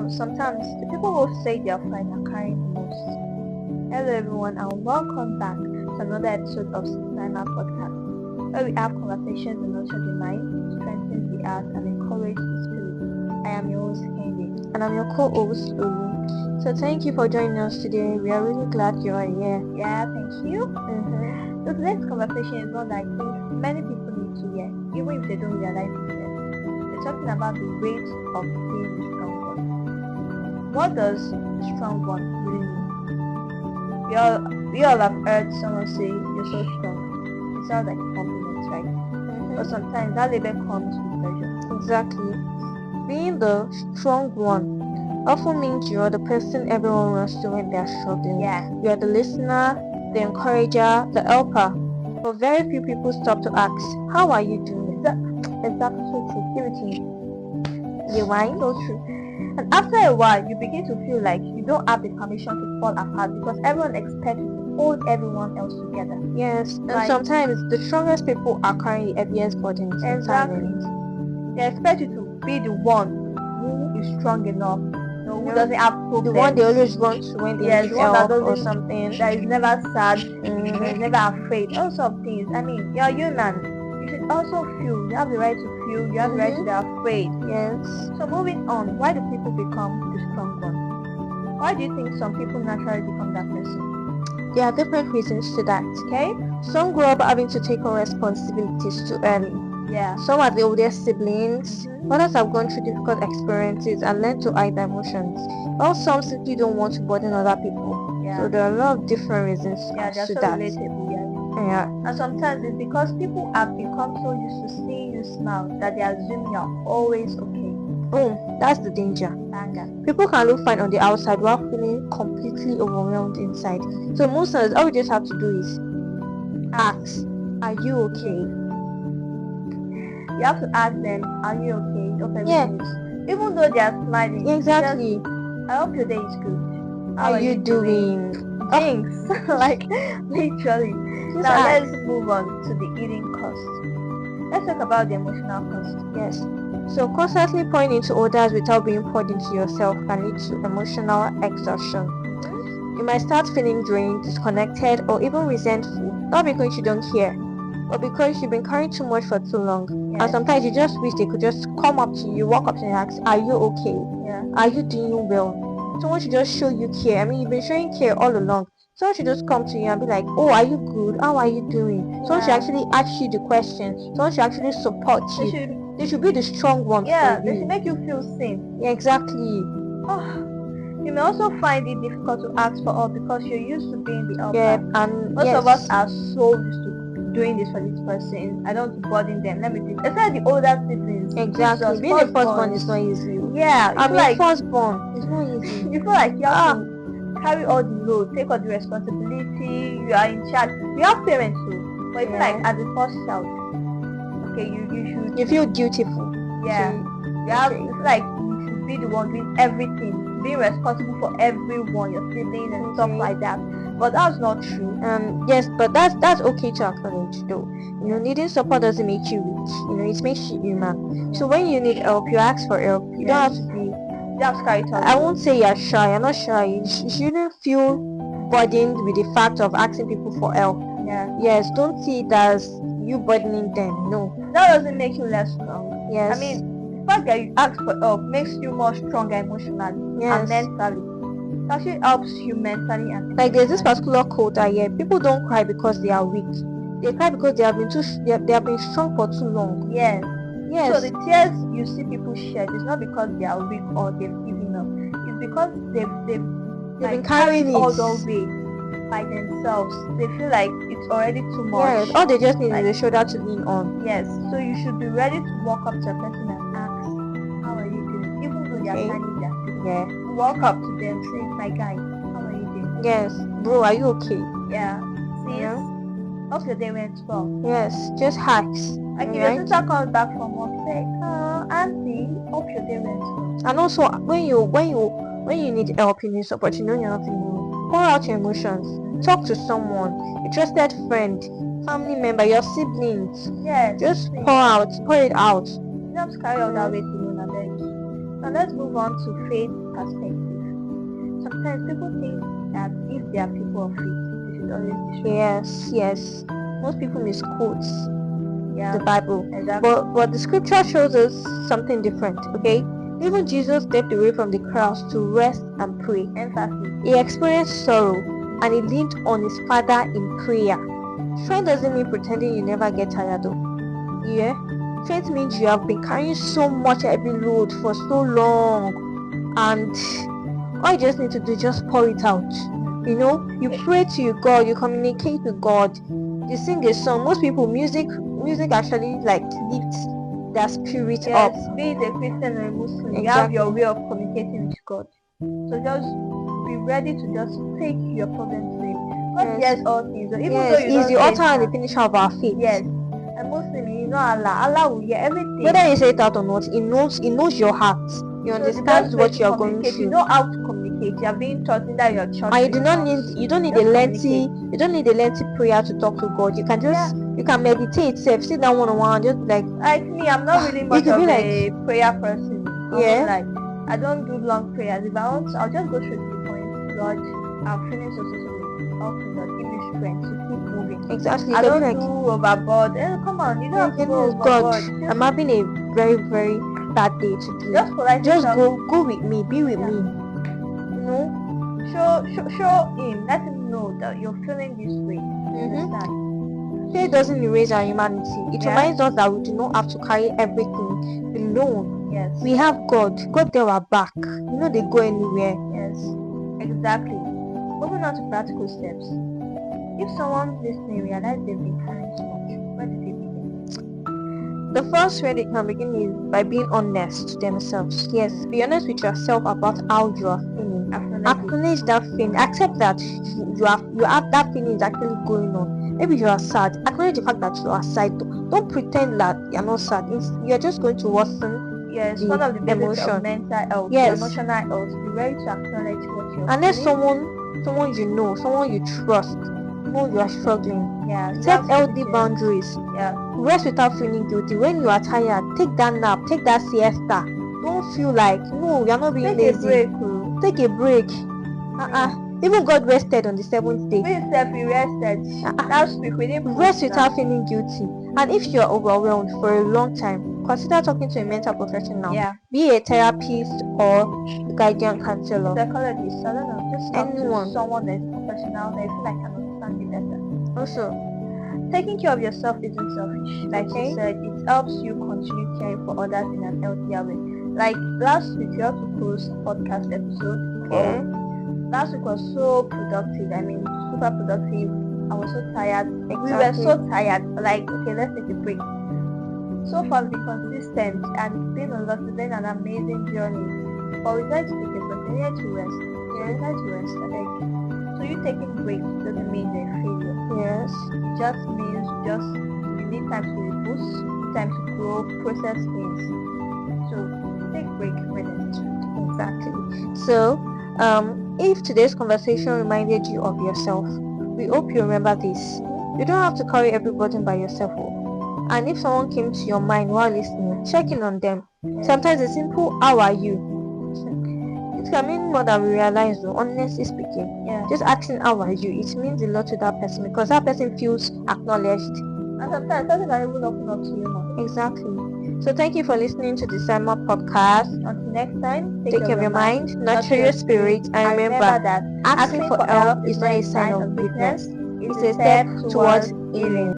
sometimes the people who say they are fine are crying the most. Hello everyone and welcome back to another episode of Sustainable Podcast, where we have conversations that nurture the mind, strengthen the heart, and encourage the spirit. I am your host Candy, and I'm your co-host Olu. So thank you for joining us today. We are really glad you are here. Yeah, thank you. So today's conversation is one that I think many people need to hear, even if they don't realize it yet. We're talking about the weight of being a strong one. What does strong one really mean? We all have heard someone say you're so strong. It sounds like a compliment, right? But sometimes that label comes with pressure. Exactly. Being the strong one often means you are the person everyone runs to when they are struggling. Yeah. You are the listener, the encourager, the helper. But very few people stop to ask, how are you doing? Exactly so true. Give it to me. You mind? So true. And after a while, you begin to feel like you don't have the permission to fall apart because everyone expects you to hold everyone else together. Yes, and Right. sometimes the strongest people are carrying the heaviest burdens. Exactly. They expect you to be the one who is strong enough, who doesn't have problems. The one they always run to when they need the one that help or doesn't, something. that is never sad, that is never afraid. All sorts of things. I mean, you're human. You should also feel. You have the right to feel. You have the right to be afraid. Yes. So moving on, why do people become the strong one? Why do you think some people naturally become that person? There are different reasons to that. Okay? Some grow up having to take on responsibilities too early. Yeah. Some are the oldest siblings. Others have gone through difficult experiences and learned to hide their emotions. While some simply don't want to burden other people. Yeah. So there are a lot of different reasons Yeah, as they're to so that. relatable, yeah. Yeah. And sometimes it's because people have become so used to seeing you smile that they assume you're always okay. Boom. That's the danger. Anger. People can look fine on the outside while feeling completely overwhelmed inside. So most times, all we just have to do is ask, are you okay? You have to ask them, are you okay? Hope Yeah. everything is. Even though they are smiling. Exactly. Just, I hope your day is good. How are you doing? Things. Like, literally. Just Now ask. let's move on to the eating cost. Let's talk about the emotional cost. Yes. So constantly pouring into others without being poured into yourself can lead to emotional exhaustion. You might start feeling drained, disconnected, or even resentful, not because you don't care, but because you've been carrying too much for too long. Yes. And sometimes you just wish they could just come up to you, walk up to you and ask, are you okay? Yeah. Are you doing well? Someone should just show you care. I mean, you've been showing care all along. Someone should just come to you and be like, oh, are you good? How are you doing? Someone should actually ask you the question. Someone should actually support you. They should be the strong one for you. They should make you feel seen. Yeah, exactly. You may also find it difficult to ask for help because you're used to being the helper. Yeah, and most of us are so used to doing this for this person. I don't want to burden them. Let me think. Especially the older siblings. Exactly. Jesus, Being the firstborn is not easy. Yeah, I mean, like firstborn is not easy. You feel like you have to carry all the load, take all the responsibility. You are in charge. You have parents too, but you feel like as the first child, okay, you should. You feel dutiful. Yeah. You feel like you should be the one doing everything, being responsible for everyone, your siblings and stuff like that. But that's not true. Yes, but that's okay to acknowledge though. You know, needing support doesn't make you weak. You know, it makes you human. So when you need help, you ask for help. You don't have to be. You have to carry it all. I won't say you're shy. You're not shy. You shouldn't feel burdened with the fact of asking people for help. Yeah. Yes, don't see it as you burdening them. No. That doesn't make you less strong. Yes. I mean, the fact that you ask for help makes you more stronger emotionally and mentally. It actually helps you mentally and like there's this particular quote I hear: people don't cry because they are weak. They cry because they have been they have been strong for too long. Yes. Yes. So the tears you see people shed is not because they are weak or they've given up. It's because they've been carrying it all the way by themselves. They feel like it's already too much. Yes. All they just need is a shoulder to lean on. Yes. So you should be ready to walk up to a person and ask, how are you doing? Even though they are standing there. Yeah. Walk up to them, say, my guy, how are you doing? Yes. Bro, are you okay? Yeah. See, hope your day went well. Yes. Just ask. Like if your sister comes back from work, say, auntie, hope your day went well. And also when you need help, you need support, you know you're not alone. Pour out your emotions. Talk to someone, a trusted friend, family member, your siblings. Yes. Just pour it out. You don't have to carry all that weight alone, I beg. Now let's move on to faith perspective. Sometimes people think that if they are people of faith, they should always be strong. Yes. Most people misquote Yeah, the Bible, exactly. but the scripture shows us something different. Okay, even Jesus stepped away from the crowds to rest and pray. Emphasis. He experienced sorrow and he leaned on his Father in prayer. Strength doesn't mean pretending you never get tired though. Yeah, strength means you have been carrying so much heavy load for so long, and all you just need to do is just pour it out. You know, you pray to your God, you communicate with God, you sing a song. Most people, music actually like lifts their spirit up. Yes, be it a Christian or a Muslim, you have Exactly. your way of communicating with God. So just be ready to just take your problems to Him. God Yes. hears all things. So even though Yes, you he's don't the say author and the it, finisher of our faith. yes, and Muslim, you know Allah will hear everything. Whether you say it out or not, he knows your heart. He So the understands best way what to you are going communicate, you through. know how to communicate. You are being taught in that your church. And you don't need a Just lengthy communicate. prayer to talk to God. You can just you can meditate, sit down one on one, just be like, Like me, I'm not really you much could of be like, a prayer person. yeah. Like I don't do long prayers. If I want, I'll just go straight to the point. Lord, I'm feeling so way. Help me, Lord, give me strength to keep moving. Exactly. You I could be don't like, do overboard. Come on, you don't have to go God, overboard. I'm having a very, very bad day today. Just politely Just tell go with me, be with me. You know? show him, let him know that you're feeling this way. Understand? Faith doesn't erase our humanity. It Yeah. reminds us that we do not have to carry everything alone. Yes. We have God. God there our back. You know they go anywhere. Yes. Exactly. Moving on to practical steps. If someone listening realizes they've been carrying so much, where do they begin? The first way they can begin is by being honest to themselves. Yes, be honest with yourself about how you are feeling. Acknowledge that feeling. Accept that you have that feeling is actually going on. Maybe you are sad. Acknowledge the fact that you are sad. Don't pretend that you're not sad. You're just going to worsen. Yes, the one of the basics emotion. of mental health, Yes. emotional health. Be ready to acknowledge what you're Unless feeling. someone you know, someone you trust, know you are struggling. Yeah. Set healthy boundaries. Yeah. Rest without feeling guilty. When you are tired, take that nap, take that siesta. Don't feel like no, you're not being lazy. Take a break. Even God rested on the 7th day. We self rested. Last week we didn't rest without feeling guilty. And if you are overwhelmed for a long time, consider talking to a mental professional. Yeah. Be a therapist or a guardian counselor. Psychologist, I don't know, just talk anyone. to someone that's professional that I feel like can understand you better. Also, taking care of yourself isn't selfish. Like you said, it helps you continue caring for others in an healthier way. Like last week, we had to post a podcast episode. Okay. Last week was so productive. I mean, super productive. I was so tired. Exactly. We were so tired. Like, okay, let's take a break. So far, be consistent and it's been an amazing journey. But we tried to take a break. We needed to rest. Yeah, we tried to rest. So you taking breaks doesn't mean you're a failure. Yes. It just means you need time to reboost, time to grow, process things. So take break when necessary. Exactly. So, if today's conversation reminded you of yourself, we hope you remember this. You don't have to carry every burden by yourself. And if someone came to your mind while listening, check in on them. Sometimes a simple "How are you?" it can mean more than we realize, though, honestly speaking. Yeah. Just asking "How are you?" it means a lot to that person because that person feels acknowledged. And sometimes person can even open up to you more. Exactly. So thank you for listening to the Summer podcast. Until next time, take care of your mind, nurture your spirit, and remember that asking for help is not a sign of weakness. It's a step towards healing.